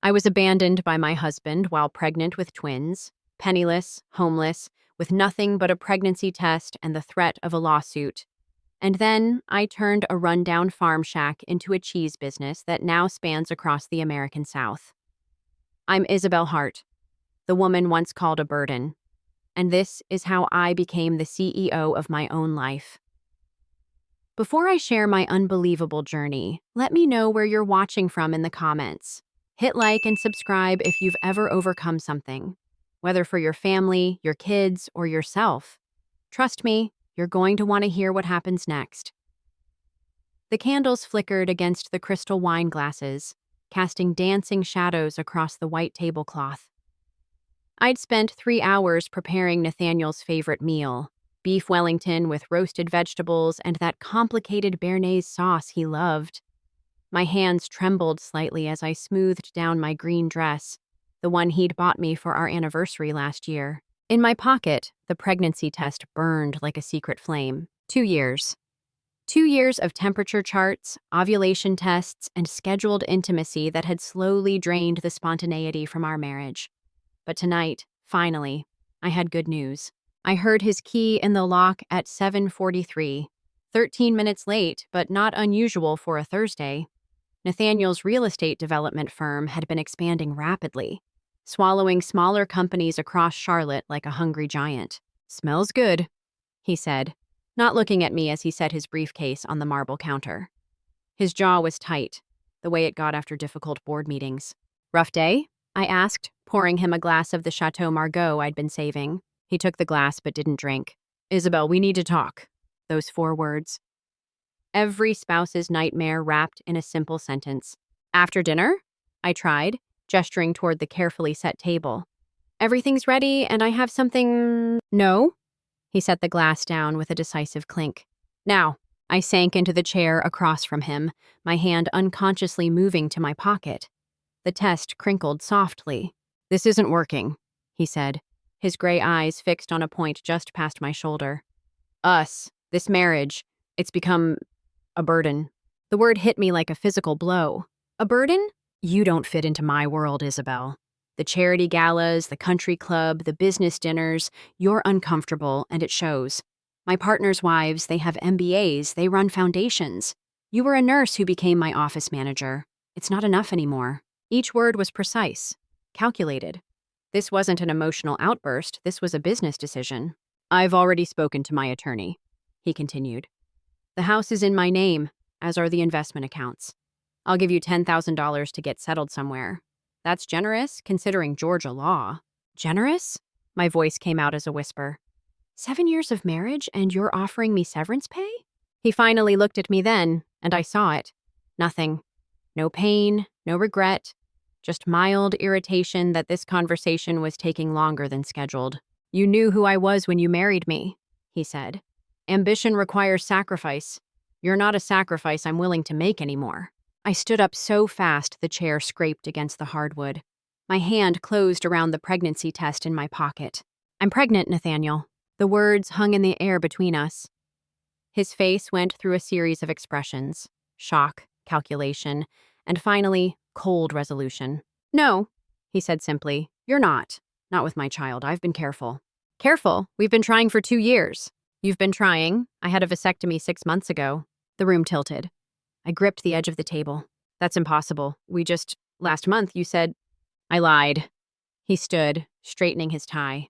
I was abandoned by my husband while pregnant with twins, penniless, homeless, with nothing but a pregnancy test and the threat of a lawsuit. And then I turned a rundown farm shack into a cheese business that now spans across the American South. I'm Isabel Hart, the woman once called a burden, and this is how I became the CEO of my own life. Before I share my unbelievable journey, let me know where you're watching from in the comments. Hit like and subscribe if you've ever overcome something, whether for your family, your kids, or yourself. Trust me, you're going to want to hear what happens next. The candles flickered against the crystal wine glasses, casting dancing shadows across the white tablecloth. I'd spent 3 hours preparing Nathaniel's favorite meal, beef Wellington with roasted vegetables and that complicated béarnaise sauce he loved. My hands trembled slightly as I smoothed down my green dress, the one he'd bought me for our anniversary last year. In my pocket, the pregnancy test burned like a secret flame. 2 years. 2 years of temperature charts, ovulation tests, and scheduled intimacy that had slowly drained the spontaneity from our marriage. But tonight, finally, I had good news. I heard his key in the lock at 7:43. 13 minutes late, but not unusual for a Thursday. Nathaniel's real estate development firm had been expanding rapidly, swallowing smaller companies across Charlotte like a hungry giant. "Smells good," he said, not looking at me as he set his briefcase on the marble counter. His jaw was tight, the way it got after difficult board meetings. "Rough day?" I asked, pouring him a glass of the Chateau Margaux I'd been saving. He took the glass but didn't drink. "Isabel, we need to talk." Those 4 words. Every spouse's nightmare wrapped in a simple sentence. "After dinner?" I tried, gesturing toward the carefully set table. "Everything's ready and I have something—" "No?" He set the glass down with a decisive clink. "Now." I sank into the chair across from him, my hand unconsciously moving to my pocket. The test crinkled softly. "This isn't working," he said, his gray eyes fixed on a point just past my shoulder. This marriage, it's become a burden." The word hit me like a physical blow. "A burden?" "You don't fit into my world, Isabel. The charity galas, the country club, the business dinners, you're uncomfortable, and it shows. My partner's wives, they have MBAs, they run foundations. You were a nurse who became my office manager. It's not enough anymore." Each word was precise, calculated. This wasn't an emotional outburst, this was a business decision. "I've already spoken to my attorney," he continued. "The house is in my name, as are the investment accounts. I'll give you $10,000 to get settled somewhere. That's generous, considering Georgia law." "Generous?" My voice came out as a whisper. 7 years of marriage, and you're offering me severance pay?" He finally looked at me then, and I saw it. Nothing. No pain, no regret, just mild irritation that this conversation was taking longer than scheduled. "You knew who I was when you married me," he said. "Ambition requires sacrifice. You're not a sacrifice I'm willing to make anymore." I stood up so fast the chair scraped against the hardwood. My hand closed around the pregnancy test in my pocket. "I'm pregnant, Nathaniel." The words hung in the air between us. His face went through a series of expressions: shock, calculation, and finally, cold resolution. "No," he said simply. "You're not. Not with my child. I've been careful." "Careful? We've been trying for 2 years." "You've been trying. I had a vasectomy 6 months ago." The room tilted. I gripped the edge of the table. "That's impossible. Last month you said—" I lied. He stood, straightening his tie.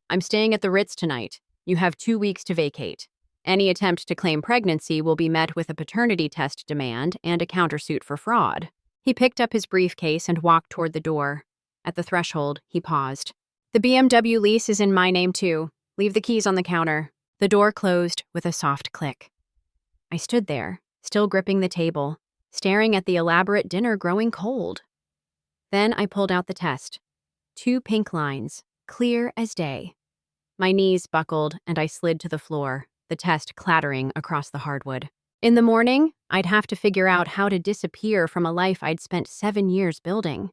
"I'm staying at the Ritz tonight. You have 2 weeks to vacate. Any attempt to claim pregnancy will be met with a paternity test demand and a countersuit for fraud." He picked up his briefcase and walked toward the door. At the threshold, he paused. "The BMW lease is in my name, too. Leave the keys on the counter." The door closed with a soft click. I stood there, still gripping the table, staring at the elaborate dinner growing cold. Then I pulled out the test. 2 pink lines, clear as day. My knees buckled and I slid to the floor, the test clattering across the hardwood. In the morning, I'd have to figure out how to disappear from a life I'd spent 7 years building.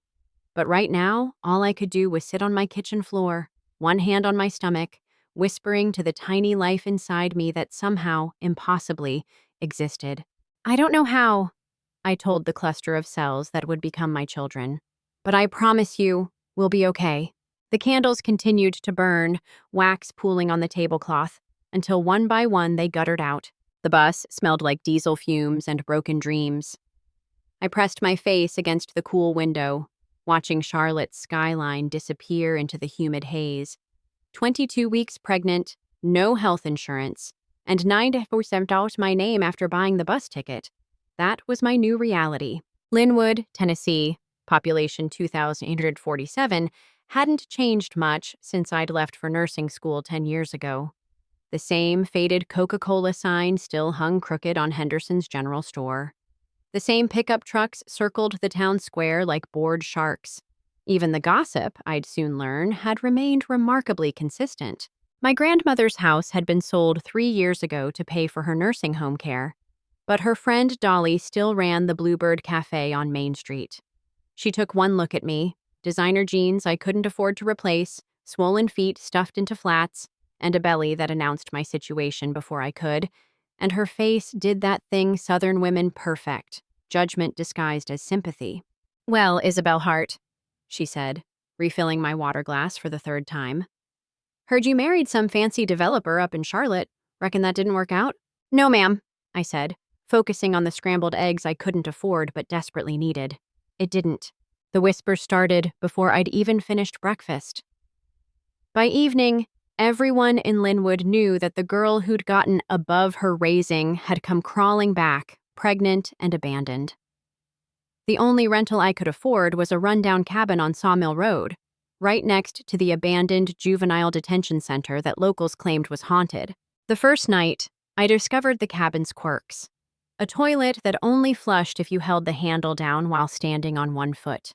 But right now, all I could do was sit on my kitchen floor, one hand on my stomach, whispering to the tiny life inside me that somehow, impossibly, existed. "I don't know how," I told the cluster of cells that would become my children. But I promise you, we'll be okay. The candles continued to burn, wax pooling on the tablecloth, until one by one they guttered out. The bus smelled like diesel fumes and broken dreams. I pressed my face against the cool window, watching Charlotte's skyline disappear into the humid haze. 22 weeks pregnant, no health insurance, and $9 my name after buying the bus ticket. That was my new reality. Linwood, Tennessee, population 2,847, hadn't changed much since I'd left for nursing school 10 years ago. The same faded Coca-Cola sign still hung crooked on Henderson's general store. The same pickup trucks circled the town square like bored sharks. Even the gossip, I'd soon learn, had remained remarkably consistent. My grandmother's house had been sold 3 years ago to pay for her nursing home care, but her friend Dolly still ran the Bluebird Cafe on Main Street. She took one look at me, designer jeans I couldn't afford to replace, swollen feet stuffed into flats, and a belly that announced my situation before I could, and her face did that thing Southern women perfect, judgment disguised as sympathy. "Well, Isabel Hart," she said, refilling my water glass for the third time. "Heard you married some fancy developer up in Charlotte. Reckon that didn't work out?" "No, ma'am," I said, focusing on the scrambled eggs I couldn't afford but desperately needed. It didn't. The whisper started before I'd even finished breakfast. By evening, everyone in Linwood knew that the girl who'd gotten above her raising had come crawling back, pregnant and abandoned. The only rental I could afford was a rundown cabin on Sawmill Road, right next to the abandoned juvenile detention center that locals claimed was haunted. The first night, I discovered the cabin's quirks. A toilet that only flushed if you held the handle down while standing on one foot,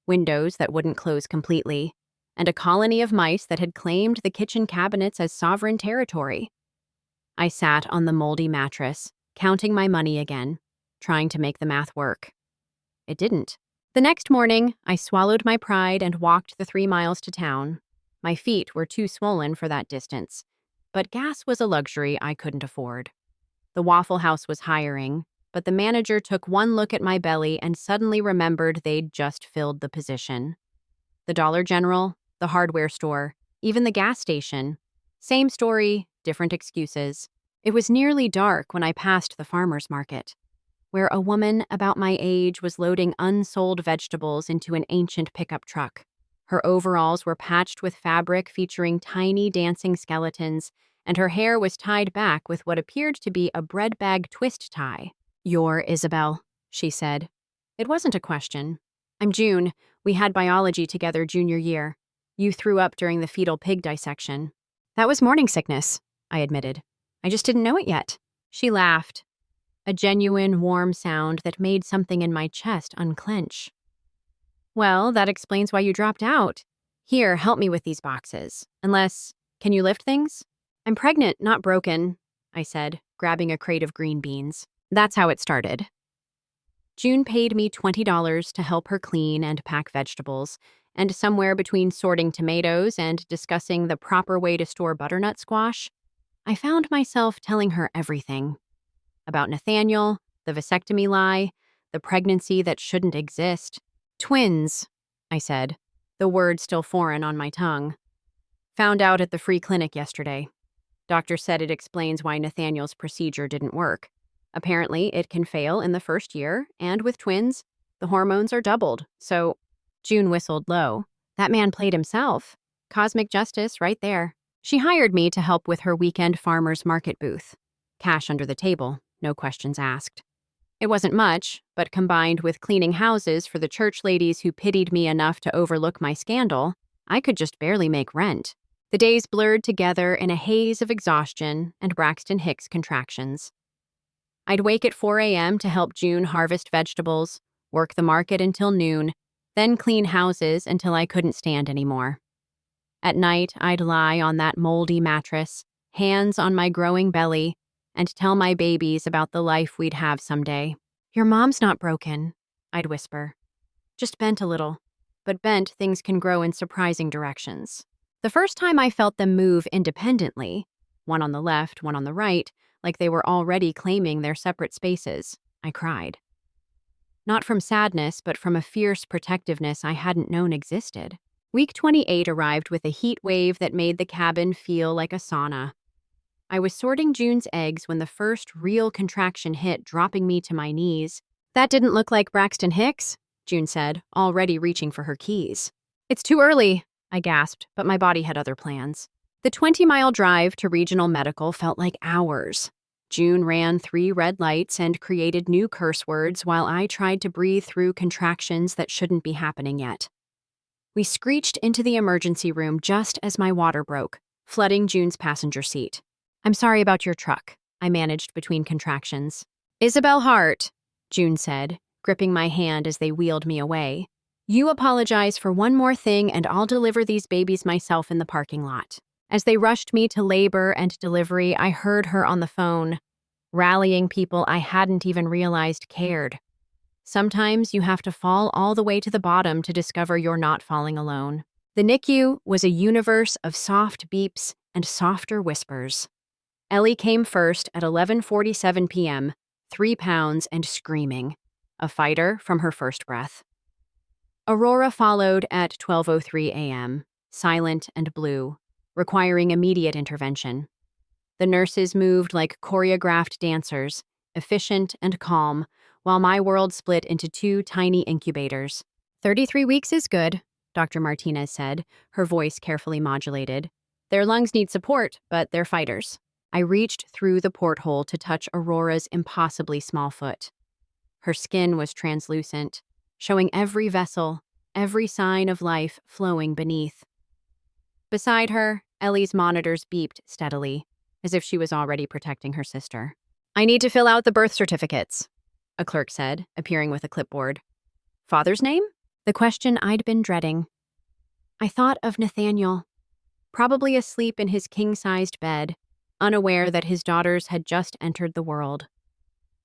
windows that wouldn't close completely, and a colony of mice that had claimed the kitchen cabinets as sovereign territory. I sat on the moldy mattress, counting my money again, trying to make the math work. It didn't. The next morning, I swallowed my pride and walked the 3 miles to town. My feet were too swollen for that distance, but gas was a luxury I couldn't afford. The Waffle House was hiring, but the manager took one look at my belly and suddenly remembered they'd just filled the position. The Dollar General, the hardware store, even the gas station. Same story, different excuses. It was nearly dark when I passed the farmer's market, where a woman about my age was loading unsold vegetables into an ancient pickup truck. Her overalls were patched with fabric featuring tiny dancing skeletons, and her hair was tied back with what appeared to be a bread bag twist tie. "You're Isabel," she said. It wasn't a question. "I'm June. We had biology together junior year. You threw up during the fetal pig dissection." "That was morning sickness," I admitted. "I just didn't know it yet." She laughed, a genuine warm sound that made something in my chest unclench. "Well, that explains why you dropped out. Here, help me with these boxes. Can you lift things?" "I'm pregnant, not broken," I said, grabbing a crate of green beans. That's how it started. June paid me $20 to help her clean and pack vegetables, and somewhere between sorting tomatoes and discussing the proper way to store butternut squash, I found myself telling her everything. About Nathaniel, the vasectomy lie, the pregnancy that shouldn't exist. "Twins," I said, the word still foreign on my tongue. "Found out at the free clinic yesterday. Doctor said it explains why Nathaniel's procedure didn't work. Apparently, it can fail in the first year, and with twins, the hormones are doubled, so—" June whistled low. That man played himself. Cosmic justice right there. She hired me to help with her weekend farmer's market booth. Cash under the table, no questions asked. It wasn't much, but combined with cleaning houses for the church ladies who pitied me enough to overlook my scandal, I could just barely make rent. The days blurred together in a haze of exhaustion and Braxton Hicks contractions. I'd wake at 4 a.m. to help June harvest vegetables, work the market until noon, then clean houses until I couldn't stand anymore. At night, I'd lie on that moldy mattress, hands on my growing belly, and tell my babies about the life we'd have someday. "Your mom's not broken," I'd whisper. "Just bent a little. But bent, things can grow in surprising directions." The first time I felt them move independently, one on the left, one on the right, like they were already claiming their separate spaces, I cried. not from sadness, but from a fierce protectiveness I hadn't known existed. Week 28 arrived with a heat wave that made the cabin feel like a sauna. I was sorting June's eggs when the first real contraction hit, dropping me to my knees. "That didn't look like Braxton Hicks," June said, already reaching for her keys. "It's too early," I gasped, but my body had other plans. The 20-mile drive to regional medical felt like hours. June ran 3 red lights and created new curse words while I tried to breathe through contractions that shouldn't be happening yet. We screeched into the emergency room just as my water broke, flooding June's passenger seat. "I'm sorry about your truck," I managed between contractions. "Isabel Hart," June said, gripping my hand as they wheeled me away. "You apologize for one more thing and I'll deliver these babies myself in the parking lot." As they rushed me to labor and delivery, I heard her on the phone, rallying people I hadn't even realized cared. Sometimes you have to fall all the way to the bottom to discover you're not falling alone. The NICU was a universe of soft beeps and softer whispers. Ellie came first at 11:47 p.m., 3 pounds and screaming, a fighter from her first breath. Aurora followed at 12:03 a.m., silent and blue, requiring immediate intervention. The nurses moved like choreographed dancers, efficient and calm, while my world split into 2 tiny incubators. 33 weeks is good, Dr. Martinez said, her voice carefully modulated. Their lungs need support, but they're fighters. I reached through the porthole to touch Aurora's impossibly small foot. Her skin was translucent, showing every vessel, every sign of life flowing beneath. Beside her, Ellie's monitors beeped steadily, as if she was already protecting her sister. "I need to fill out the birth certificates," a clerk said, appearing with a clipboard. "Father's name?" The question I'd been dreading. I thought of Nathaniel, probably asleep in his king-sized bed, unaware that his daughters had just entered the world.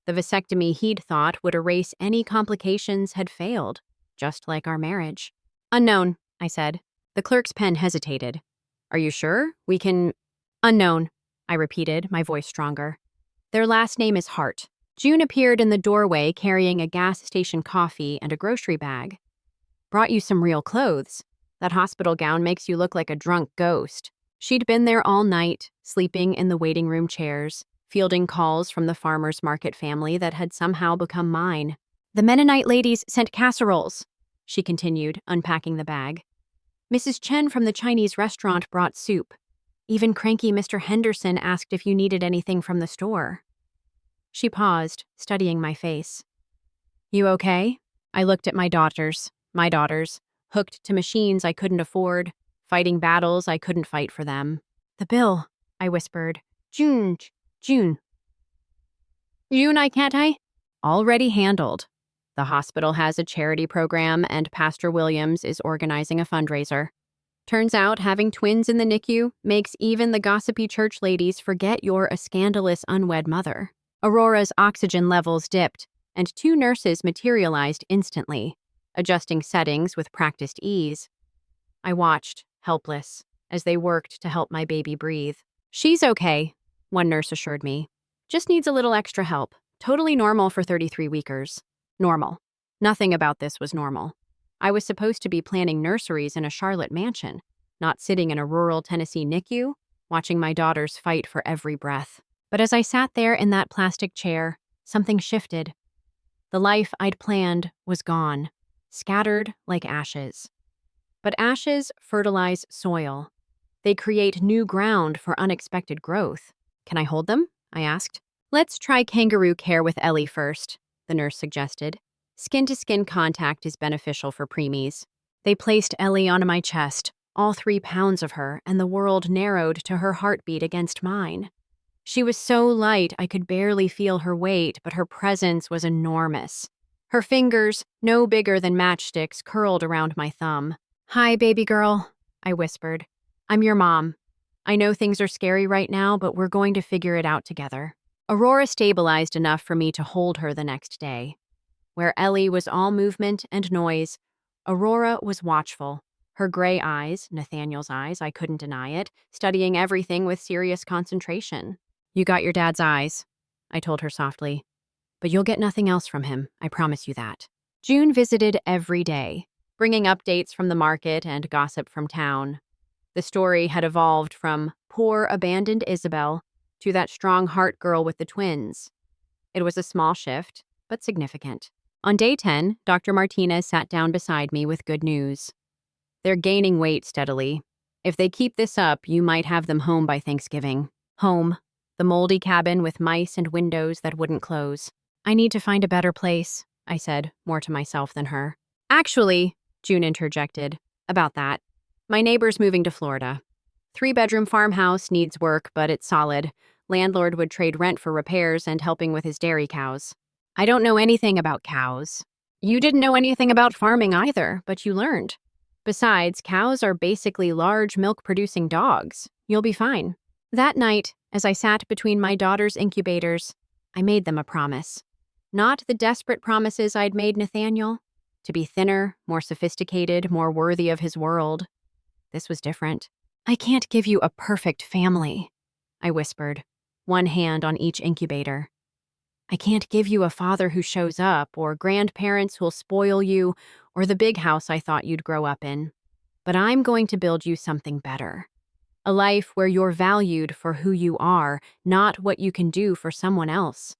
The vasectomy he'd thought would erase any complications had failed, just like our marriage. "Unknown," I said. The clerk's pen hesitated. "Are you sure? We can—" "Unknown," I repeated, my voice stronger. "Their last name is Hart." June appeared in the doorway carrying a gas station coffee and a grocery bag. "Brought you some real clothes. That hospital gown makes you look like a drunk ghost." She'd been there all night, sleeping in the waiting room chairs, fielding calls from the farmer's market family that had somehow become mine. "The Mennonite ladies sent casseroles," she continued, unpacking the bag. "Mrs. Chen from the Chinese restaurant brought soup. Even cranky Mr. Henderson asked if you needed anything from the store." She paused, studying my face. "You okay?" I looked at my daughters, hooked to machines I couldn't afford, fighting battles I couldn't fight for them. "The bill," I whispered. June, I can't I?" "Already handled. The hospital has a charity program and Pastor Williams is organizing a fundraiser. Turns out having twins in the NICU makes even the gossipy church ladies forget you're a scandalous unwed mother." Aurora's oxygen levels dipped, and 2 nurses materialized instantly, adjusting settings with practiced ease. I watched, helpless, as they worked to help my baby breathe. "She's okay," one nurse assured me. "Just needs a little extra help. Totally normal for 33-weekers. Normal. Nothing about this was normal. I was supposed to be planning nurseries in a Charlotte mansion, not sitting in a rural Tennessee NICU, watching my daughters fight for every breath. But as I sat there in that plastic chair, something shifted. The life I'd planned was gone, scattered like ashes. But ashes fertilize soil. They create new ground for unexpected growth. "Can I hold them?" I asked. "Let's try kangaroo care with Ellie first," the nurse suggested. "Skin-to-skin contact is beneficial for preemies." They placed Ellie on my chest, all 3 pounds of her, and the world narrowed to her heartbeat against mine. She was so light I could barely feel her weight, but her presence was enormous. Her fingers, no bigger than matchsticks, curled around my thumb. "Hi, baby girl," I whispered. "I'm your mom. I know things are scary right now, but we're going to figure it out together." Aurora stabilized enough for me to hold her the next day. Where Ellie was all movement and noise, Aurora was watchful. Her gray eyes, Nathaniel's eyes, I couldn't deny it, studying everything with serious concentration. "You got your dad's eyes," I told her softly. "But you'll get nothing else from him, I promise you that." June visited every day, bringing updates from the market and gossip from town. The story had evolved from poor, abandoned Isabel to that strong heart girl with the twins. It was a small shift, but significant. On day 10, Dr. Martinez sat down beside me with good news. They're gaining weight steadily. If they keep this up, you might have them home by Thanksgiving. Home, the moldy cabin with mice and windows that wouldn't close. I need to find a better place, I said, more to myself than her. Actually, June interjected, about that. My neighbor's moving to Florida. 3-bedroom farmhouse needs work, but it's solid. Landlord would trade rent for repairs and helping with his dairy cows. I don't know anything about cows. You didn't know anything about farming either, but you learned. Besides, cows are basically large milk-producing dogs. You'll be fine. That night, as I sat between my daughter's incubators, I made them a promise. Not the desperate promises I'd made Nathaniel. To be thinner, more sophisticated, more worthy of his world. This was different. I can't give you a perfect family, I whispered, one hand on each incubator. I can't give you a father who shows up, or grandparents who'll spoil you, or the big house I thought you'd grow up in. But I'm going to build you something better. A life where you're valued for who you are, not what you can do for someone else.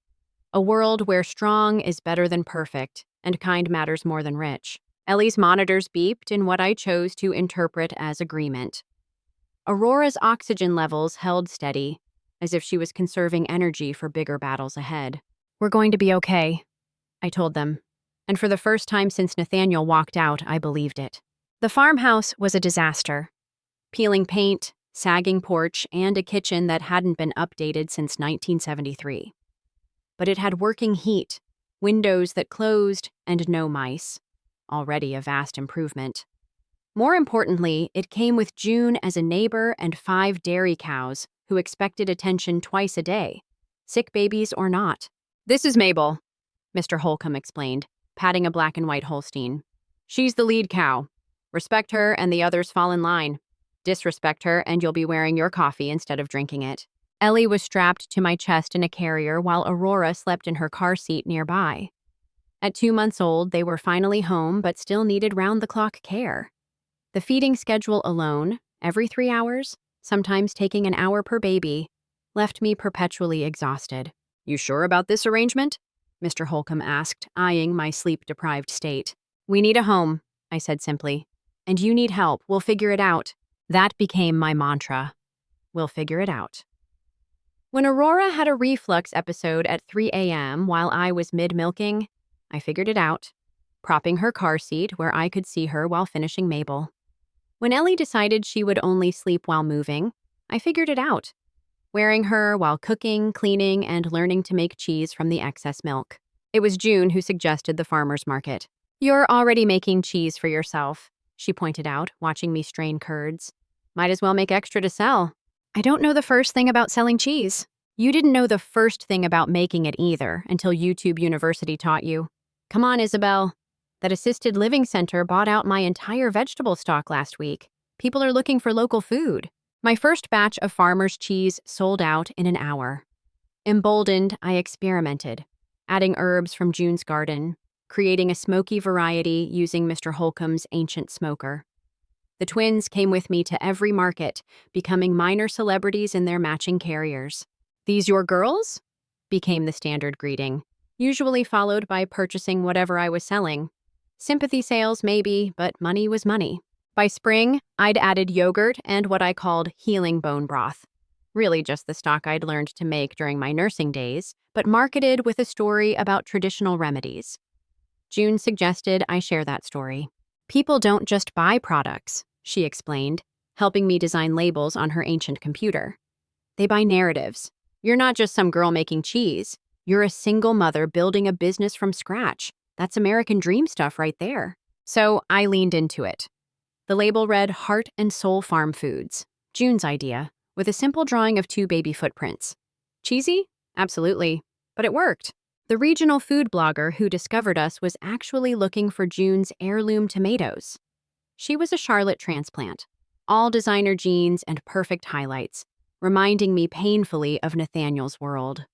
A world where strong is better than perfect, and kind matters more than rich. Ellie's monitors beeped in what I chose to interpret as agreement. Aurora's oxygen levels held steady, as if she was conserving energy for bigger battles ahead. We're going to be okay, I told them, and for the first time since Nathaniel walked out, I believed it. The farmhouse was a disaster. Peeling paint, sagging porch, and a kitchen that hadn't been updated since 1973. But it had working heat, windows that closed, and no mice. Already a vast improvement. More importantly, it came with June as a neighbor and 5 dairy cows who expected attention twice a day, sick babies or not. This is Mabel, Mr. Holcomb explained, patting a black and white Holstein. She's the lead cow. Respect her and the others fall in line. Disrespect her and you'll be wearing your coffee instead of drinking it. Ellie was strapped to my chest in a carrier while Aurora slept in her car seat nearby. At 2 months old, they were finally home but still needed round-the-clock care. The feeding schedule alone, every 3 hours, sometimes taking an hour per baby, left me perpetually exhausted. You sure about this arrangement? Mr. Holcomb asked, eyeing my sleep-deprived state. We need a home, I said simply. And you need help. We'll figure it out. That became my mantra. We'll figure it out. When Aurora had a reflux episode at 3 a.m. while I was mid-milking, I figured it out, propping her car seat where I could see her while finishing Mabel. When Ellie decided she would only sleep while moving, I figured it out, wearing her while cooking, cleaning, and learning to make cheese from the excess milk. It was June who suggested the farmer's market. You're already making cheese for yourself, she pointed out, watching me strain curds. Might as well make extra to sell. I don't know the first thing about selling cheese. You didn't know the first thing about making it either until YouTube University taught you. Come on, Isabel. That assisted living center bought out my entire vegetable stock last week. People are looking for local food. My first batch of farmer's cheese sold out in an hour. Emboldened, I experimented, adding herbs from June's garden, creating a smoky variety using Mr. Holcomb's ancient smoker. The twins came with me to every market, becoming minor celebrities in their matching carriers. These your girls? Became the standard greeting, usually followed by purchasing whatever I was selling. Sympathy sales, maybe, but money was money. By spring, I'd added yogurt and what I called healing bone broth. Really just the stock I'd learned to make during my nursing days, but marketed with a story about traditional remedies. June suggested I share that story. People don't just buy products, she explained, helping me design labels on her ancient computer. They buy narratives. You're not just some girl making cheese. You're a single mother building a business from scratch. That's American dream stuff right there. So I leaned into it. The label read Heart and Soul Farm Foods, June's idea, with a simple drawing of 2 baby footprints. Cheesy? Absolutely. But it worked. The regional food blogger who discovered us was actually looking for June's heirloom tomatoes. She was a Charlotte transplant, all designer jeans and perfect highlights, reminding me painfully of Nathaniel's world.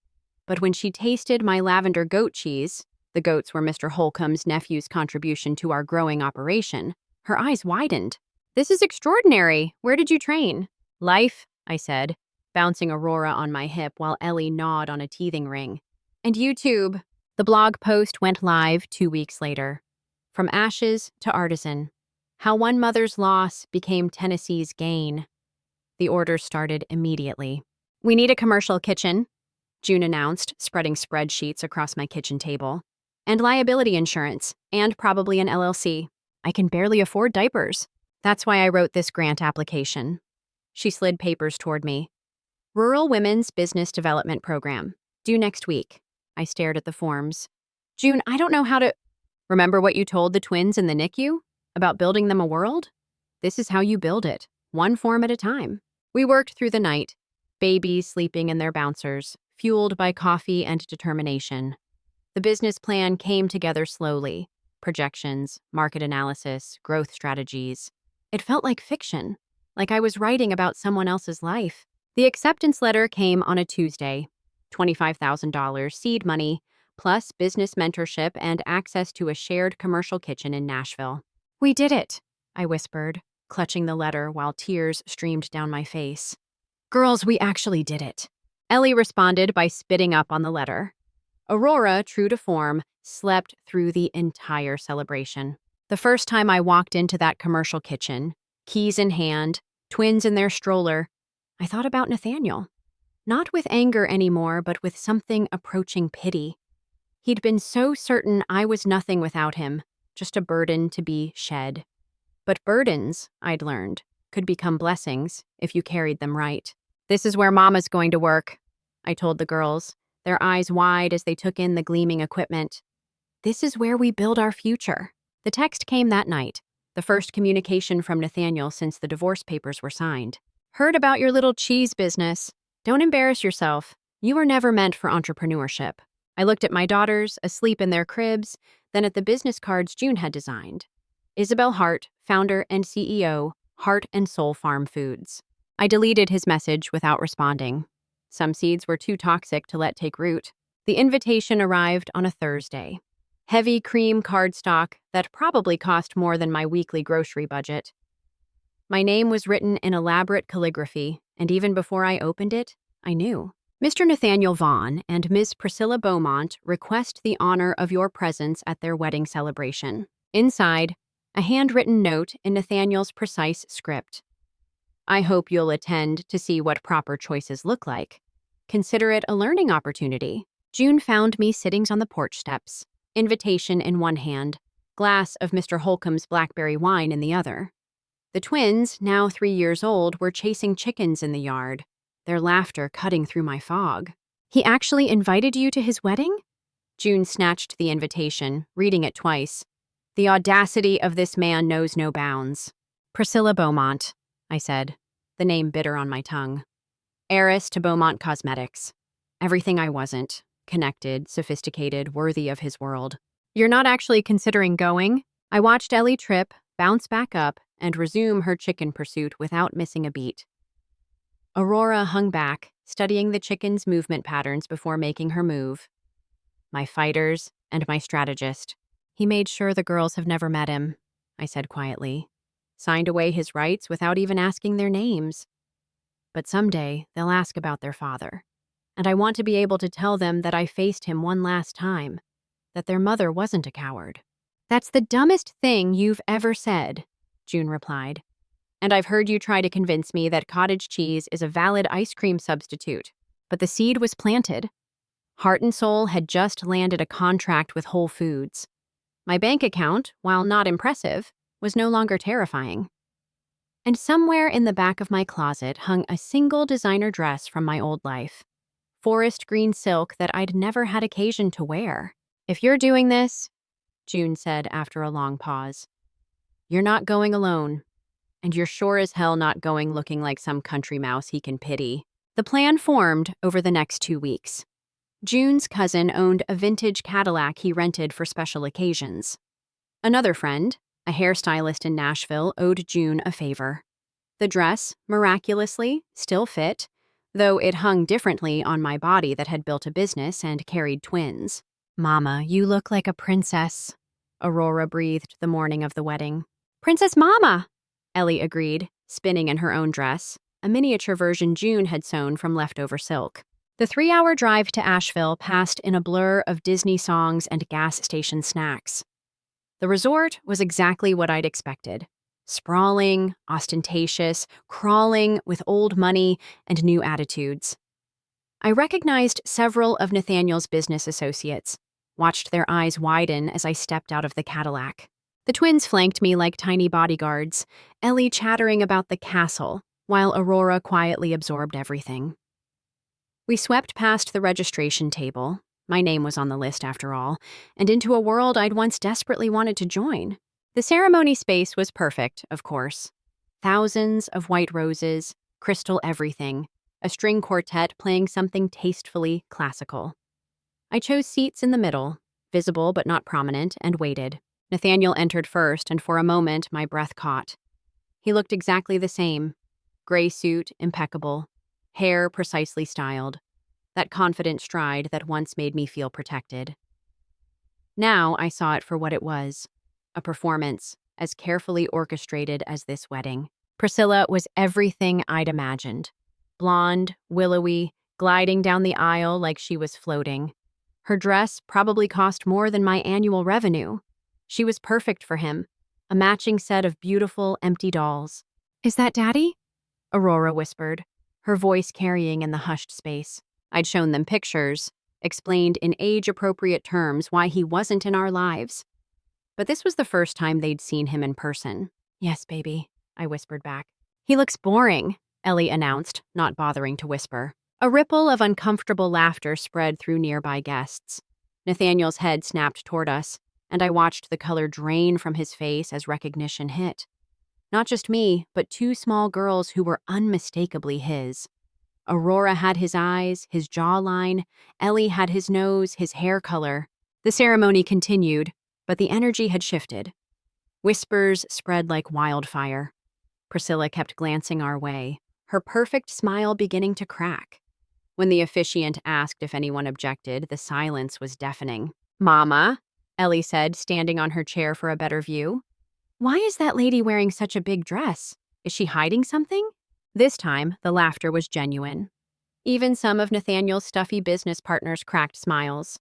But when she tasted my lavender goat cheese, The goats were Mr. Holcomb's nephew's contribution to our growing operation. Her eyes widened. "This is extraordinary. Where did you train?" "Life," I said, bouncing Aurora on my hip while Ellie gnawed on a teething ring. "And YouTube." The blog post went live 2 weeks later. From ashes to artisan. How one mother's loss became Tennessee's gain. The orders started immediately. "We need a commercial kitchen," June announced, spreading spreadsheets across my kitchen table. "And liability insurance, and probably an LLC. I can barely afford diapers. That's why I wrote this grant application." She slid papers toward me. "Rural Women's Business Development Program. Due next week." I stared at the forms. "June, I don't know how to—" "Remember what you told the twins in the NICU? About building them a world? This is how you build it, one form at a time." We worked through the night, babies sleeping in their bouncers, fueled by coffee and determination. The business plan came together slowly. Projections, market analysis, growth strategies. It felt like fiction, like I was writing about someone else's life. The acceptance letter came on a Tuesday. $25,000 seed money, plus business mentorship and access to a shared commercial kitchen in Nashville. "We did it," I whispered, clutching the letter while tears streamed down my face. "Girls, we actually did it." Ellie responded by spitting up on the letter. Aurora, true to form, slept through the entire celebration. The first time I walked into that commercial kitchen, keys in hand, twins in their stroller, I thought about Nathaniel. Not with anger anymore, but with something approaching pity. He'd been so certain I was nothing without him, just a burden to be shed. But burdens, I'd learned, could become blessings if you carried them right. "This is where Mama's going to work," I told the girls, their eyes wide as they took in the gleaming equipment. "This is where we build our future." The text came that night, the first communication from Nathaniel since the divorce papers were signed. "Heard about your little cheese business. Don't embarrass yourself. You were never meant for entrepreneurship." I looked at my daughters, asleep in their cribs, then at the business cards June had designed. Isabel Hart, founder and CEO, Heart and Soul Farm Foods. I deleted his message without responding. Some seeds were too toxic to let take root. The invitation arrived on a Thursday. Heavy cream cardstock that probably cost more than my weekly grocery budget. My name was written in elaborate calligraphy, and even before I opened it, I knew. "Mr. Nathaniel Vaughn and Ms. Priscilla Beaumont request the honor of your presence at their wedding celebration." Inside, a handwritten note in Nathaniel's precise script. "I hope you'll attend to see what proper choices look like. Consider it a learning opportunity." June found me sitting on the porch steps, invitation in one hand, glass of Mr. Holcomb's blackberry wine in the other. The twins, now 3 years old, were chasing chickens in the yard, their laughter cutting through my fog. "He actually invited you to his wedding?" June snatched the invitation, reading it twice. "The audacity of this man knows no bounds." "Priscilla Beaumont," I said, the name bitter on my tongue. Heiress to Beaumont Cosmetics. Everything I wasn't. Connected, sophisticated, worthy of his world. "You're not actually considering going?" I watched Ellie trip, bounce back up, and resume her chicken pursuit without missing a beat. Aurora hung back, studying the chicken's movement patterns before making her move. "My fighters and my strategist. He made sure the girls have never met him," I said quietly. "Signed away his rights without even asking their names. But someday, they'll ask about their father. And I want to be able to tell them that I faced him one last time, that their mother wasn't a coward." "That's the dumbest thing you've ever said," June replied. "And I've heard you try to convince me that cottage cheese is a valid ice cream substitute. But the seed was planted. Heart and Soul had just landed a contract with Whole Foods. My bank account, while not impressive, was no longer terrifying. And somewhere in the back of my closet hung a single designer dress from my old life. Forest green silk that I'd never had occasion to wear. "If you're doing this," June said after a long pause, "you're not going alone. And you're sure as hell not going looking like some country mouse he can pity." The plan formed over the next 2 weeks. June's cousin owned a vintage Cadillac he rented for special occasions. Another friend, a hairstylist in Nashville, owed June a favor. The dress, miraculously, still fit, though it hung differently on my body that had built a business and carried twins. Mama, you look like a princess, Aurora breathed the morning of the wedding. Princess Mama, Ellie agreed, spinning in her own dress, a miniature version June had sewn from leftover silk. The 3-hour drive to Asheville passed in a blur of Disney songs and gas station snacks. The resort was exactly what I'd expected. Sprawling, ostentatious, crawling with old money and new attitudes. I recognized several of Nathaniel's business associates, watched their eyes widen as I stepped out of the Cadillac. The twins flanked me like tiny bodyguards, Ellie chattering about the castle, while Aurora quietly absorbed everything. We swept past the registration table, my name was on the list after all, and into a world I'd once desperately wanted to join. The ceremony space was perfect, of course. Thousands of white roses, crystal everything, a string quartet playing something tastefully classical. I chose seats in the middle, visible but not prominent, and waited. Nathaniel entered first, and for a moment my breath caught. He looked exactly the same. Gray suit, impeccable. Hair precisely styled. That confident stride that once made me feel protected. Now I saw it for what it was. A performance, as carefully orchestrated as this wedding. Priscilla was everything I'd imagined. Blonde, willowy, gliding down the aisle like she was floating. Her dress probably cost more than my annual revenue. She was perfect for him, a matching set of beautiful, empty dolls. "Is that Daddy?" Aurora whispered, her voice carrying in the hushed space. I'd shown them pictures, explained in age-appropriate terms why he wasn't in our lives. But this was the first time they'd seen him in person. "Yes, baby," I whispered back. "He looks boring," Ellie announced, not bothering to whisper. A ripple of uncomfortable laughter spread through nearby guests. Nathaniel's head snapped toward us, and I watched the color drain from his face as recognition hit. Not just me, but 2 small girls who were unmistakably his. Aurora had his eyes, his jawline. Ellie had his nose, his hair color. The ceremony continued, but the energy had shifted. Whispers spread like wildfire. Priscilla kept glancing our way, her perfect smile beginning to crack. When the officiant asked if anyone objected, the silence was deafening. "Mama," Ellie said, standing on her chair for a better view. "Why is that lady wearing such a big dress? Is she hiding something?" This time, the laughter was genuine. Even some of Nathaniel's stuffy business partners cracked smiles.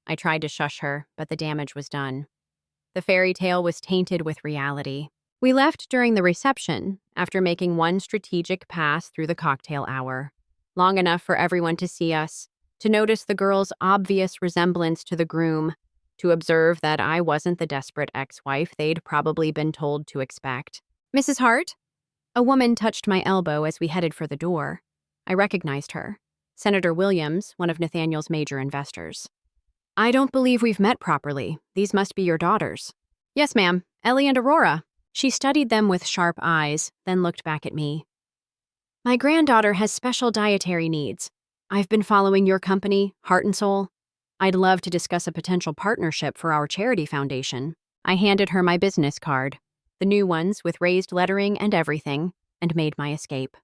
I tried to shush her, but the damage was done. The fairy tale was tainted with reality. We left during the reception, after making one strategic pass through the cocktail hour. Long enough for everyone to see us, to notice the girl's obvious resemblance to the groom, to observe that I wasn't the desperate ex-wife they'd probably been told to expect. "Mrs. Hart?" A woman touched my elbow as we headed for the door. I recognized her. Senator Williams, one of Nathaniel's major investors. "I don't believe we've met properly. These must be your daughters." "Yes, ma'am. Ellie and Aurora." She studied them with sharp eyes, then looked back at me. "My granddaughter has special dietary needs. I've been following your company, Heart and Soul. I'd love to discuss a potential partnership for our charity foundation." I handed her my business card, the new ones with raised lettering and everything, and made my escape.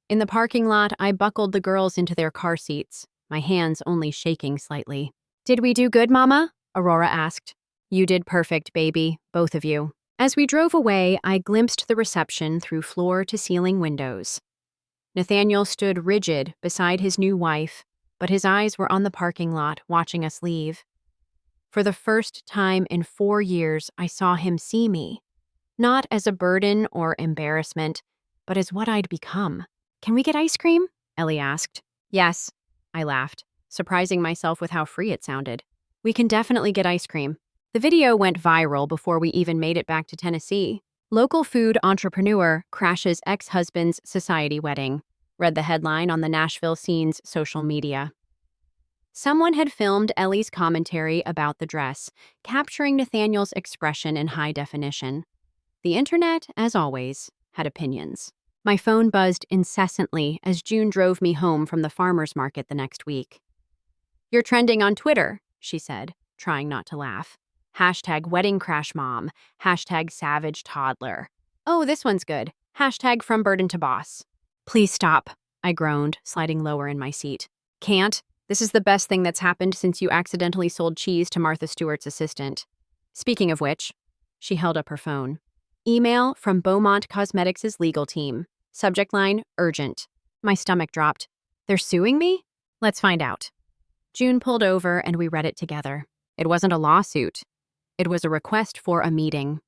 In the parking lot, I buckled the girls into their car seats, my hands only shaking slightly. "Did we do good, Mama?" Aurora asked. "You did perfect, baby, both of you." As we drove away, I glimpsed the reception through floor-to-ceiling windows. Nathaniel stood rigid beside his new wife, but his eyes were on the parking lot, watching us leave. For the first time in 4 years, I saw him see me. Not as a burden or embarrassment, but as what I'd become. "Can we get ice cream?" Ellie asked. "Yes," I laughed, surprising myself with how free it sounded. "We can definitely get ice cream." The video went viral before we even made it back to Tennessee. "Local food entrepreneur crashes ex-husband's society wedding," read the headline on the Nashville Scene's social media. Someone had filmed Ellie's commentary about the dress, capturing Nathaniel's expression in high definition. The internet, as always, had opinions. My phone buzzed incessantly as June drove me home from the farmer's market the next week. "You're trending on Twitter," she said, trying not to laugh. #weddingcrashmom, #savage-toddler. "Oh, this one's good. #from burden to boss." "Please stop," I groaned, sliding lower in my seat. "Can't. This is the best thing that's happened since you accidentally sold cheese to Martha Stewart's assistant. Speaking of which, she held up her phone. Email from Beaumont Cosmetics' legal team. Subject line, urgent. My stomach dropped. They're suing me? Let's find out. June pulled over and we read it together. It wasn't a lawsuit. It was a request for a meeting.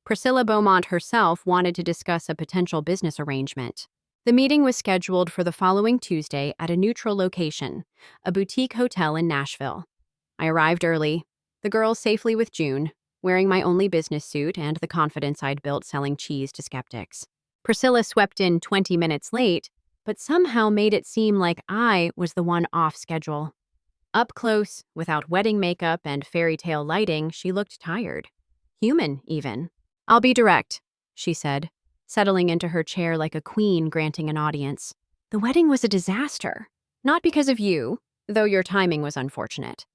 Priscilla Beaumont herself wanted to discuss a potential business arrangement. The meeting was scheduled for the following Tuesday at a neutral location, a boutique hotel in Nashville. I arrived early, the girls safely with June, wearing my only business suit and the confidence I'd built selling cheese to skeptics. Priscilla swept in 20 minutes late, but somehow made it seem like I was the one off schedule. Up close, without wedding makeup and fairy tale lighting, she looked tired. Human, even. "I'll be direct," she said, settling into her chair like a queen granting an audience. "The wedding was a disaster. Not because of you, though your timing was unfortunate.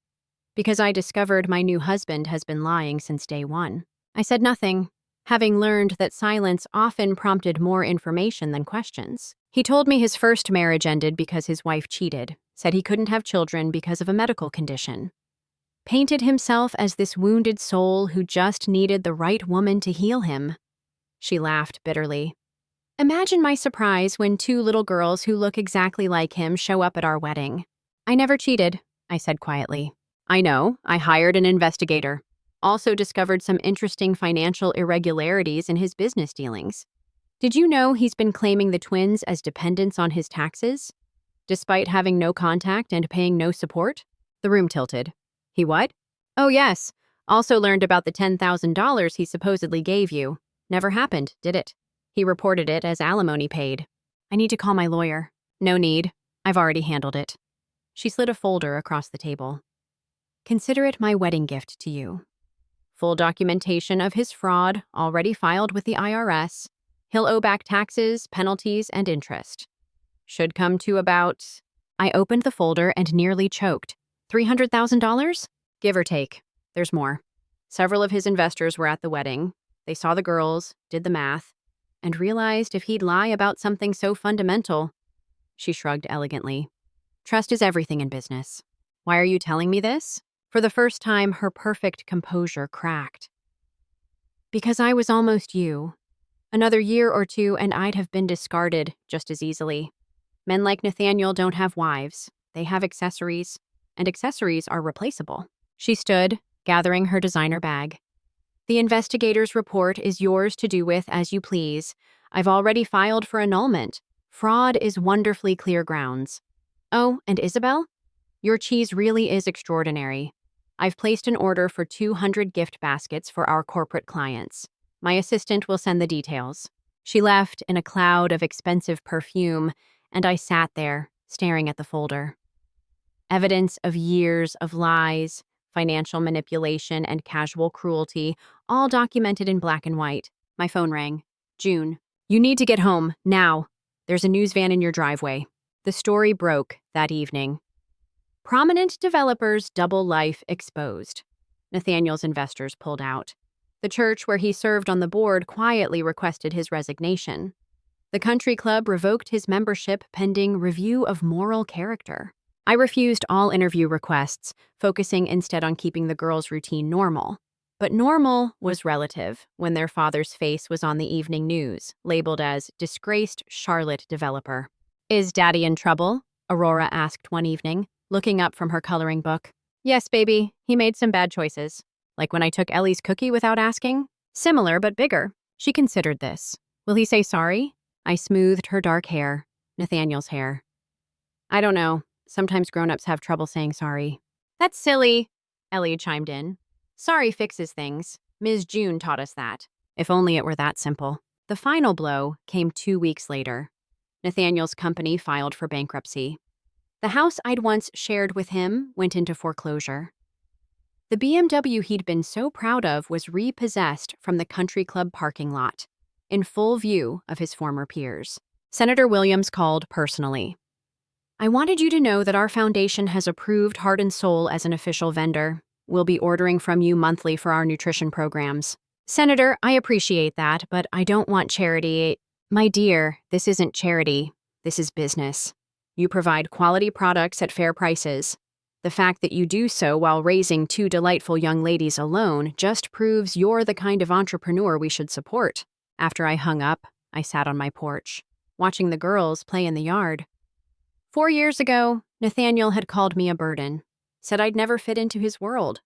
Because I discovered my new husband has been lying since day one." I said nothing, having learned that silence often prompted more information than questions. He told me his first marriage ended because his wife cheated, said he couldn't have children because of a medical condition. Painted himself as this wounded soul who just needed the right woman to heal him. She laughed bitterly. Imagine my surprise when two little girls who look exactly like him show up at our wedding. "I never cheated," I said quietly. "I know, I hired an investigator. Also discovered some interesting financial irregularities in his business dealings. Did you know he's been claiming the twins as dependents on his taxes? Despite having no contact and paying no support?" The room tilted. "He what?" "Oh yes. Also learned about the $10,000 he supposedly gave you. Never happened, did it? He reported it as alimony paid." "I need to call my lawyer." "No need. I've already handled it." She slid a folder across the table. "Consider it my wedding gift to you. Full documentation of his fraud, already filed with the IRS. He'll owe back taxes, penalties, and interest. Should come to about..." I opened the folder and nearly choked. $300,000? Give or take. There's more. Several of his investors were at the wedding. They saw the girls, did the math, and realized if he'd lie about something so fundamental. She shrugged elegantly. "Trust is everything in business. Why are you telling me this?" For the first time, her perfect composure cracked. "Because I was almost you. Another year or two and I'd have been discarded just as easily. Men like Nathaniel don't have wives. They have accessories, and accessories are replaceable." She stood, gathering her designer bag. "The investigator's report is yours to do with as you please. I've already filed for annulment. Fraud is wonderfully clear grounds. Oh, and Isabel? Your cheese really is extraordinary. I've placed an order for 200 gift baskets for our corporate clients. My assistant will send the details." She left in a cloud of expensive perfume, and I sat there, staring at the folder. Evidence of years of lies, financial manipulation, and casual cruelty, all documented in black and white. My phone rang. "June, you need to get home, now. There's a news van in your driveway." The story broke that evening. Prominent developers' double life exposed. Nathaniel's investors pulled out. The church where he served on the board quietly requested his resignation. The country club revoked his membership pending review of moral character. I refused all interview requests, focusing instead on keeping the girls' routine normal. But normal was relative when their father's face was on the evening news, labeled as disgraced Charlotte developer. "Is Daddy in trouble?" Aurora asked one evening, looking up from her coloring book. "Yes, baby. He made some bad choices. Like when I took Ellie's cookie without asking? Similar, but bigger." She considered this. "Will he say sorry?" I smoothed her dark hair, Nathaniel's hair. "I don't know. Sometimes grown-ups have trouble saying sorry." "That's silly," Ellie chimed in. "Sorry fixes things. Ms. June taught us that." If only it were that simple. The final blow came 2 weeks later. Nathaniel's company filed for bankruptcy. The house I'd once shared with him went into foreclosure. The BMW he'd been so proud of was repossessed from the country club parking lot, in full view of his former peers. Senator Williams called personally. "I wanted you to know that our foundation has approved Heart and Soul as an official vendor. We'll be ordering from you monthly for our nutrition programs." "Senator, I appreciate that, but I don't want charity." "My dear, this isn't charity. This is business." You provide quality products at fair prices. The fact that you do so while raising two delightful young ladies alone just proves you're the kind of entrepreneur we should support. After I hung up, I sat on my porch, watching the girls play in the yard. 4 years ago, Nathaniel had called me a burden, said I'd never fit into his world.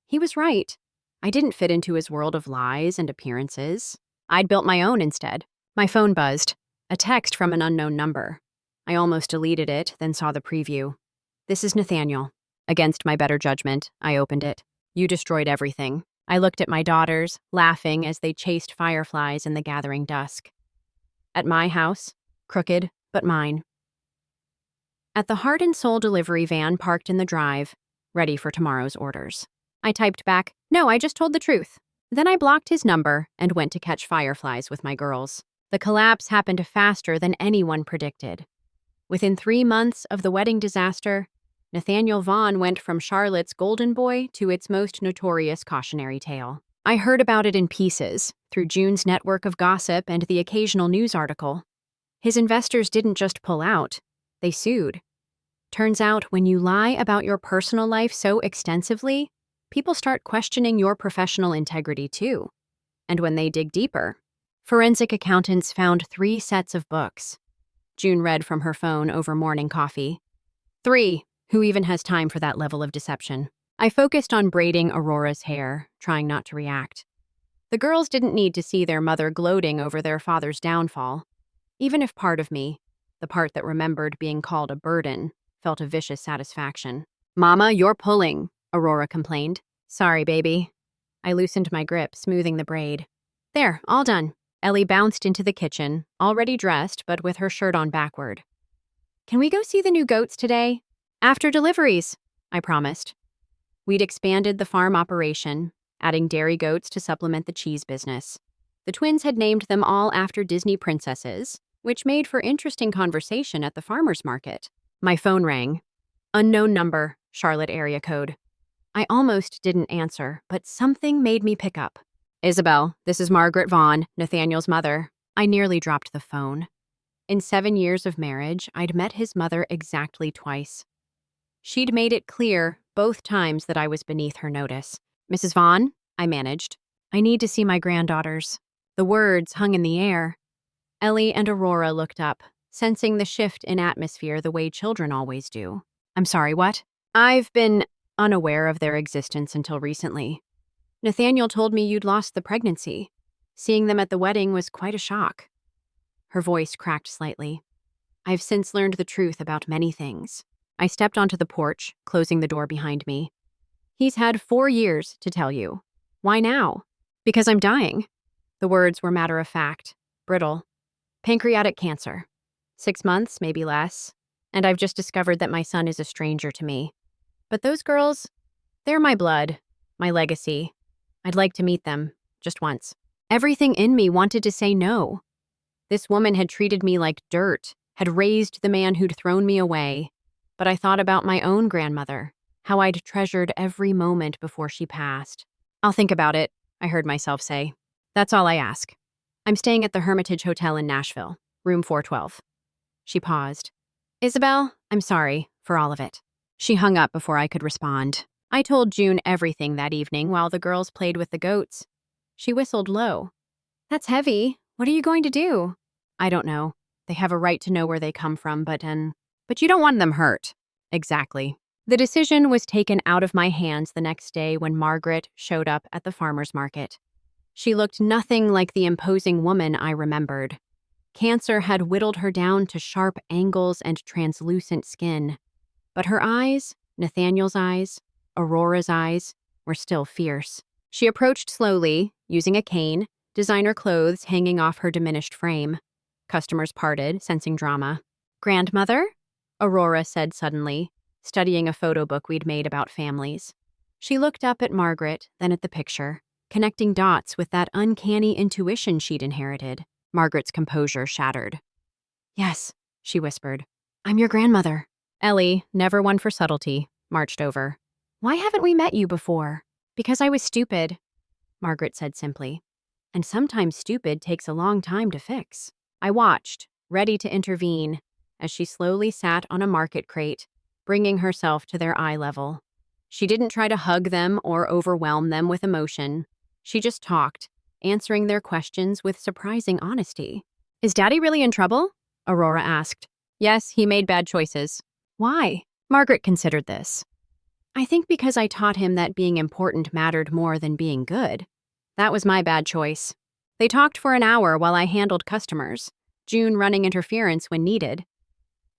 He was right. I didn't fit into his world of lies and appearances. I'd built my own instead. My phone buzzed. A text from an unknown number. I almost deleted it, then saw the preview. "This is Nathaniel." Against my better judgment, I opened it. "You destroyed everything." I looked at my daughters, laughing as they chased fireflies in the gathering dusk. At my house, crooked, but mine. At the heart and soul delivery van parked in the drive, ready for tomorrow's orders. I typed back, "No, I just told the truth." Then I blocked his number and went to catch fireflies with my girls. The collapse happened faster than anyone predicted. Within 3 months of the wedding disaster, Nathaniel Vaughn went from Charlotte's golden boy to its most notorious cautionary tale. I heard about it in pieces, through June's network of gossip and the occasional news article. His investors didn't just pull out, they sued. Turns out, when you lie about your personal life so extensively, people start questioning your professional integrity too. And when they dig deeper, forensic accountants found 3 sets of books. June read from her phone over morning coffee. 3. Who even has time for that level of deception? I focused on braiding Aurora's hair, trying not to react. The girls didn't need to see their mother gloating over their father's downfall. Even if part of me, the part that remembered being called a burden, felt a vicious satisfaction. "Mama, you're pulling," Aurora complained. "Sorry, baby." I loosened my grip, smoothing the braid. "There, all done." Ellie bounced into the kitchen, already dressed but with her shirt on backward. "Can we go see the new goats today?" "After deliveries," I promised. We'd expanded the farm operation, adding dairy goats to supplement the cheese business. The twins had named them all after Disney princesses, which made for interesting conversation at the farmer's market. My phone rang. Unknown number, Charlotte area code. I almost didn't answer, but something made me pick up. "Isabel, this is Margaret Vaughn, Nathaniel's mother." I nearly dropped the phone. In 7 years of marriage, I'd met his mother exactly twice. She'd made it clear both times that I was beneath her notice. "Mrs. Vaughn," I managed. "I need to see my granddaughters." The words hung in the air. Ellie and Aurora looked up, sensing the shift in atmosphere the way children always do. "I'm sorry, what?" "I've been unaware of their existence until recently. Nathaniel told me you'd lost the pregnancy. Seeing them at the wedding was quite a shock." Her voice cracked slightly. "I've since learned the truth about many things." I stepped onto the porch, closing the door behind me. "He's had 4 years to tell you. Why now?" "Because I'm dying." The words were matter of fact, brittle. "Pancreatic cancer. 6 months, maybe less. And I've just discovered that my son is a stranger to me. But those girls, they're my blood, my legacy. I'd like to meet them, just once." Everything in me wanted to say no. This woman had treated me like dirt, had raised the man who'd thrown me away. But I thought about my own grandmother, how I'd treasured every moment before she passed. "I'll think about it," I heard myself say. "That's all I ask. I'm staying at the Hermitage Hotel in Nashville, room 412. She paused. "Isabel, I'm sorry for all of it." She hung up before I could respond. I told June everything that evening while the girls played with the goats. She whistled low. "That's heavy. What are you going to do?" "I don't know. They have a right to know where they come from, but you don't want them hurt." "Exactly." The decision was taken out of my hands the next day when Margaret showed up at the farmer's market. She looked nothing like the imposing woman I remembered. Cancer had whittled her down to sharp angles and translucent skin. But her eyes, Nathaniel's eyes, Aurora's eyes, were still fierce. She approached slowly, using a cane, designer clothes hanging off her diminished frame. Customers parted, sensing drama. "Grandmother?" Aurora said suddenly, studying a photo book we'd made about families. She looked up at Margaret, then at the picture, connecting dots with that uncanny intuition she'd inherited. Margaret's composure shattered. "Yes," she whispered. "I'm your grandmother." Ellie, never one for subtlety, marched over. "Why haven't we met you before?" "Because I was stupid," Margaret said simply. "And sometimes stupid takes a long time to fix." I watched, ready to intervene, as she slowly sat on a market crate, bringing herself to their eye level. She didn't try to hug them or overwhelm them with emotion. She just talked, answering their questions with surprising honesty. "Is Daddy really in trouble?" Aurora asked. "Yes, he made bad choices." "Why?" Margaret considered this. "I think because I taught him that being important mattered more than being good. That was my bad choice." They talked for an hour while I handled customers, June running interference when needed.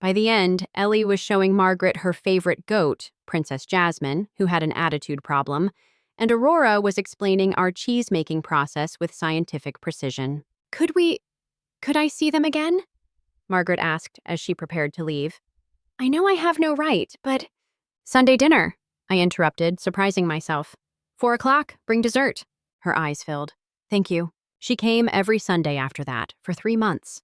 By the end, Ellie was showing Margaret her favorite goat, Princess Jasmine, who had an attitude problem, and Aurora was explaining our cheese-making process with scientific precision. Could I see them again?" Margaret asked as she prepared to leave. "I know I have no right, but—" "Sunday dinner," I interrupted, surprising myself. 4 o'clock, bring dessert." Her eyes filled. "Thank you." She came every Sunday after that, for 3 months.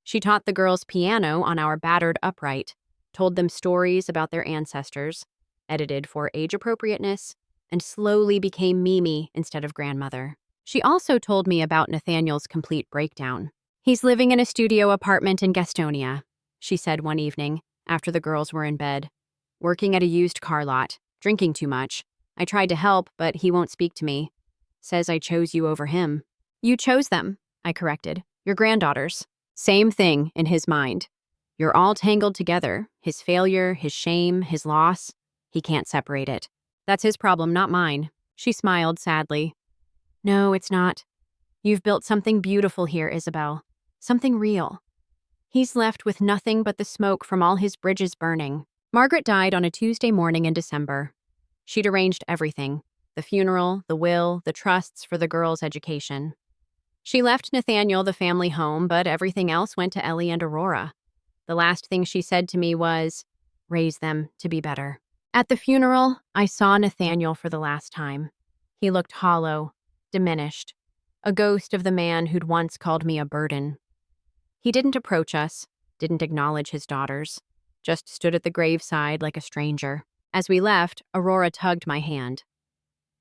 She taught the girls piano on our battered upright, told them stories about their ancestors, edited for age appropriateness, and slowly became Mimi instead of grandmother. She also told me about Nathaniel's complete breakdown. "He's living in a studio apartment in Gastonia," she said one evening, after the girls were in bed. "Working at a used car lot, drinking too much. I tried to help, but he won't speak to me. Says I chose you over him." "You chose them," I corrected. "Your granddaughters." Same thing in his mind. You're all tangled together. His failure, his shame, his loss. He can't separate it. That's his problem, not mine. She smiled sadly. "No, it's not. You've built something beautiful here, Isabel. Something real. He's left with nothing but the smoke from all his bridges burning." Margaret died on a Tuesday morning in December. She'd arranged everything: the funeral, the will, the trusts for the girls' education. She left Nathaniel the family home, but everything else went to Ellie and Aurora. The last thing she said to me was, "Raise them to be better." At the funeral, I saw Nathaniel for the last time. He looked hollow, diminished, a ghost of the man who'd once called me a burden. He didn't approach us, didn't acknowledge his daughters, just stood at the graveside like a stranger. As we left, Aurora tugged my hand.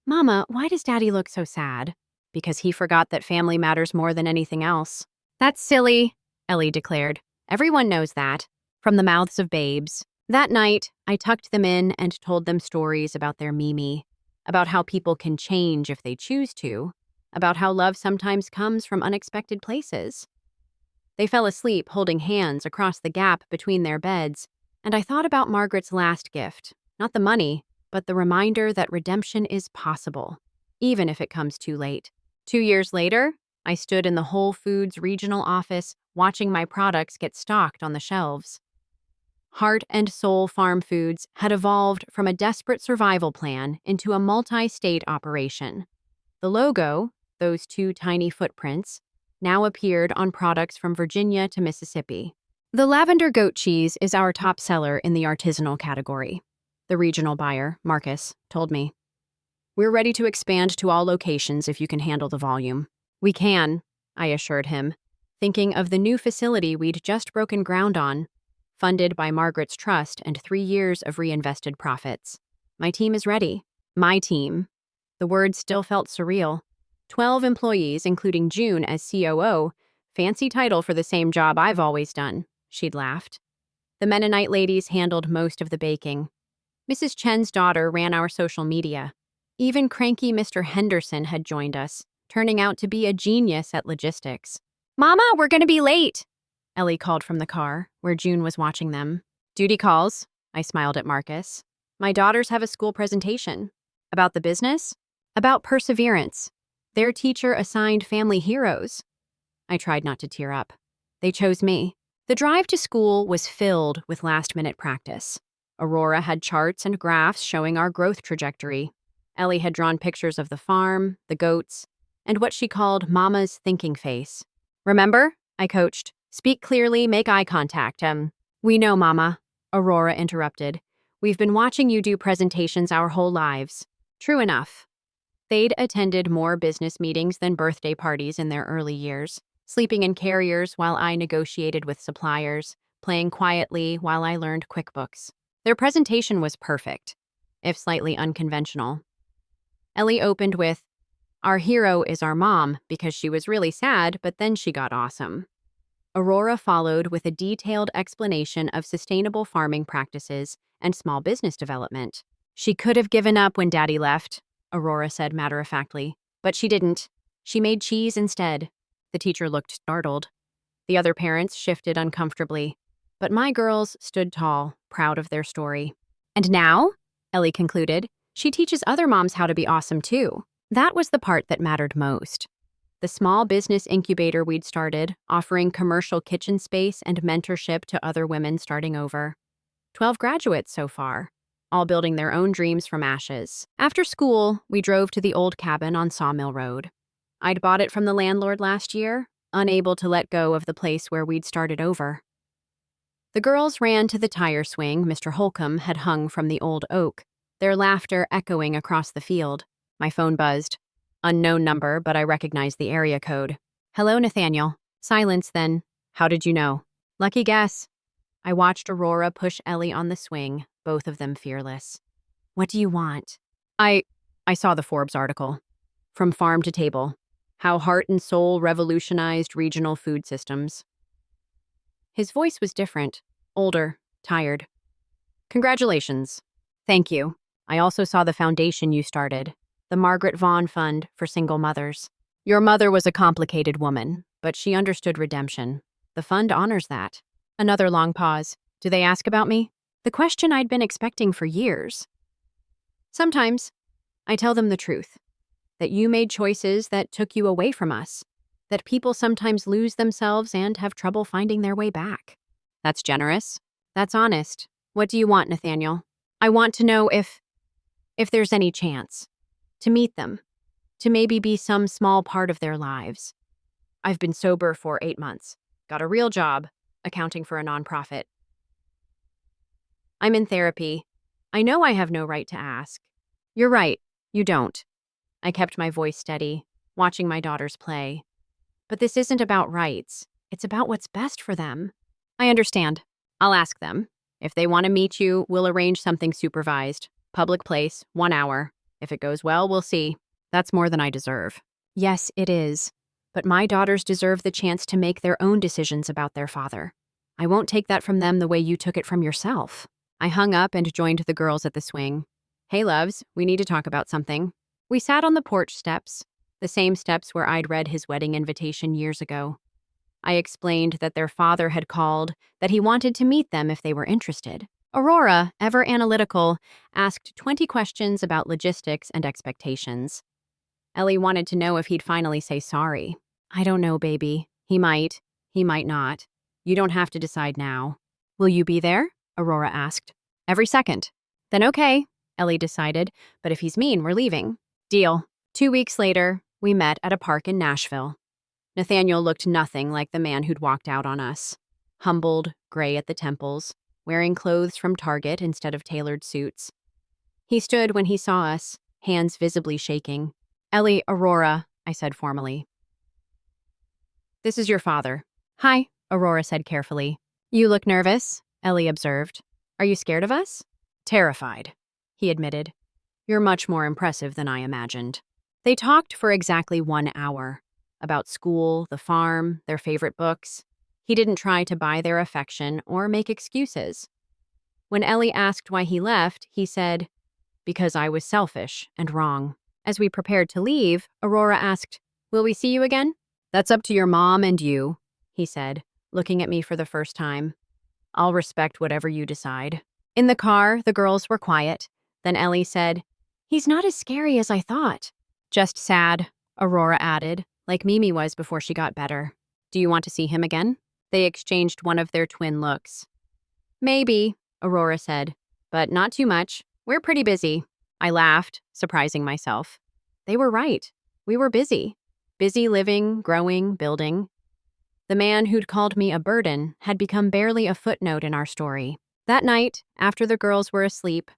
"Mama, why does Daddy look so sad?" "Because he forgot that family matters more than anything else." "That's silly," Ellie declared. "Everyone knows that, from the mouths of babes." That night, I tucked them in and told them stories about their Mimi, about how people can change if they choose to, about how love sometimes comes from unexpected places. They fell asleep holding hands across the gap between their beds, and I thought about Margaret's last gift, not the money, but the reminder that redemption is possible, even if it comes too late. 2 years later, I stood in the Whole Foods regional office watching my products get stocked on the shelves. Heart and Soul Farm Foods had evolved from a desperate survival plan into a multi-state operation. The logo, those 2 tiny footprints, now appeared on products from Virginia to Mississippi. The lavender goat cheese is our top seller in the artisanal category, the regional buyer, Marcus, told me. "We're ready to expand to all locations if you can handle the volume." "We can," I assured him, thinking of the new facility we'd just broken ground on, funded by Margaret's trust and 3 years of reinvested profits. "My team is ready." My team. The word still felt surreal. 12 employees, including June as COO, fancy title for the same job I've always done, she'd laughed. The Mennonite ladies handled most of the baking. Mrs. Chen's daughter ran our social media. Even cranky Mr. Henderson had joined us, turning out to be a genius at logistics. "Mama, we're going to be late," Ellie called from the car, where June was watching them. "Duty calls," I smiled at Marcus. "My daughters have a school presentation." "About the business?" "About perseverance. Their teacher assigned family heroes." I tried not to tear up. They chose me. The drive to school was filled with last-minute practice. Aurora had charts and graphs showing our growth trajectory. Ellie had drawn pictures of the farm, the goats, and what she called Mama's thinking face. "Remember?" I coached. "Speak clearly, make eye contact. We know, Mama," Aurora interrupted. "We've been watching you do presentations our whole lives." True enough. They'd attended more business meetings than birthday parties in their early years, sleeping in carriers while I negotiated with suppliers, playing quietly while I learned QuickBooks. Their presentation was perfect, if slightly unconventional. Ellie opened with, "Our hero is our mom because she was really sad, but then she got awesome." Aurora followed with a detailed explanation of sustainable farming practices and small business development. She could have given up when Daddy left, Aurora said matter-of-factly, but she didn't. She made cheese instead. The teacher looked startled. The other parents shifted uncomfortably. But my girls stood tall, proud of their story. And now, Ellie concluded, she teaches other moms how to be awesome too. That was the part that mattered most. The small business incubator we'd started, offering commercial kitchen space and mentorship to other women starting over. 12 graduates so far, all building their own dreams from ashes. After school, we drove to the old cabin on Sawmill Road. I'd bought it from the landlord last year, unable to let go of the place where we'd started over. The girls ran to the tire swing Mr. Holcomb had hung from the old oak, their laughter echoing across the field. My phone buzzed. Unknown number, but I recognized the area code. Hello, Nathaniel. Silence, then. How did you know? Lucky guess. I watched Aurora push Ellie on the swing, both of them fearless. What do you want? I saw the Forbes article. From Farm to Table. How Heart and Soul Revolutionized Regional Food Systems. His voice was different, older, tired. Congratulations. Thank you. I also saw the foundation you started, the Margaret Vaughan Fund for Single Mothers. Your mother was a complicated woman, but she understood redemption. The fund honors that. Another long pause. Do they ask about me? The question I'd been expecting for years. Sometimes, I tell them the truth. That you made choices that took you away from us. That people sometimes lose themselves and have trouble finding their way back. That's generous. That's honest. What do you want, Nathaniel? I want to know if there's any chance. To meet them. To maybe be some small part of their lives. I've been sober for 8 months. Got a real job, accounting for a nonprofit. I'm in therapy. I know I have no right to ask. You're right, you don't. I kept my voice steady, watching my daughters play. But this isn't about rights. It's about what's best for them. I understand. I'll ask them. If they want to meet you, we'll arrange something supervised. Public place, 1 hour. If it goes well, we'll see. That's more than I deserve. Yes, it is. But my daughters deserve the chance to make their own decisions about their father. I won't take that from them the way you took it from yourself. I hung up and joined the girls at the swing. Hey, loves, we need to talk about something. We sat on the porch steps, the same steps where I'd read his wedding invitation years ago. I explained that their father had called, that he wanted to meet them if they were interested. Aurora, ever analytical, asked 20 questions about logistics and expectations. Ellie wanted to know if he'd finally say sorry. I don't know, baby. He might not. You don't have to decide now. Will you be there? Aurora asked. Every second. Then okay, Ellie decided, but if he's mean, we're leaving. Deal. 2 weeks later, we met at a park in Nashville. Nathaniel looked nothing like the man who'd walked out on us. Humbled, gray at the temples, wearing clothes from Target instead of tailored suits. He stood when he saw us, hands visibly shaking. Ellie, Aurora, I said formally. This is your father. Hi, Aurora said carefully. You look nervous, Ellie observed. Are you scared of us? Terrified, he admitted. You're much more impressive than I imagined. They talked for exactly 1 hour. About school, the farm, their favorite books. He didn't try to buy their affection or make excuses. When Ellie asked why he left, he said, because I was selfish and wrong. As we prepared to leave, Aurora asked, will we see you again? That's up to your mom and you, he said, looking at me for the first time. I'll respect whatever you decide. In the car, the girls were quiet. Then Ellie said, he's not as scary as I thought. Just sad, Aurora added, like Mimi was before she got better. Do you want to see him again? They exchanged one of their twin looks. Maybe, Aurora said, but not too much. We're pretty busy. I laughed, surprising myself. They were right. We were busy. Busy living, growing, building. The man who'd called me a burden had become barely a footnote in our story. That night, after the girls were asleep,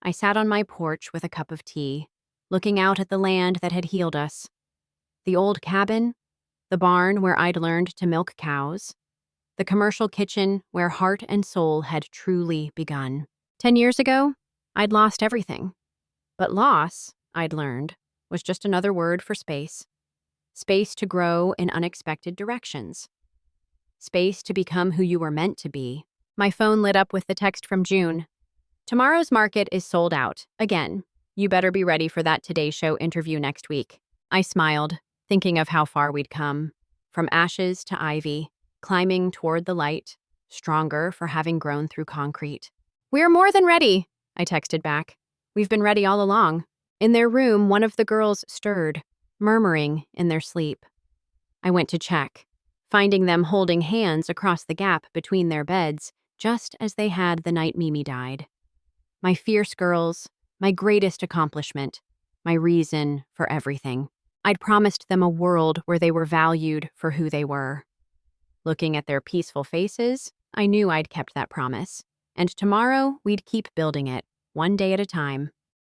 I sat on my porch with a cup of tea, looking out at the land that had healed us. The old cabin, the barn where I'd learned to milk cows, the commercial kitchen where heart and soul had truly begun. 10 years ago, I'd lost everything. But loss, I'd learned, was just another word for space. Space to grow in unexpected directions. space to become who you were meant to be. My phone lit up with the text from June. Tomorrow's market is sold out. Again, you better be ready for that Today Show interview next week. I smiled, thinking of how far we'd come. From ashes to ivy, climbing toward the light, stronger for having grown through concrete. We're more than ready, I texted back. We've been ready all along. In their room, one of the girls stirred, murmuring in their sleep. I went to check, finding them holding hands across the gap between their beds, just as they had the night Mimi died. My fierce girls, my greatest accomplishment, my reason for everything. I'd promised them a world where they were valued for who they were. Looking at their peaceful faces, I knew I'd kept that promise. And tomorrow, we'd keep building it, one day at a time.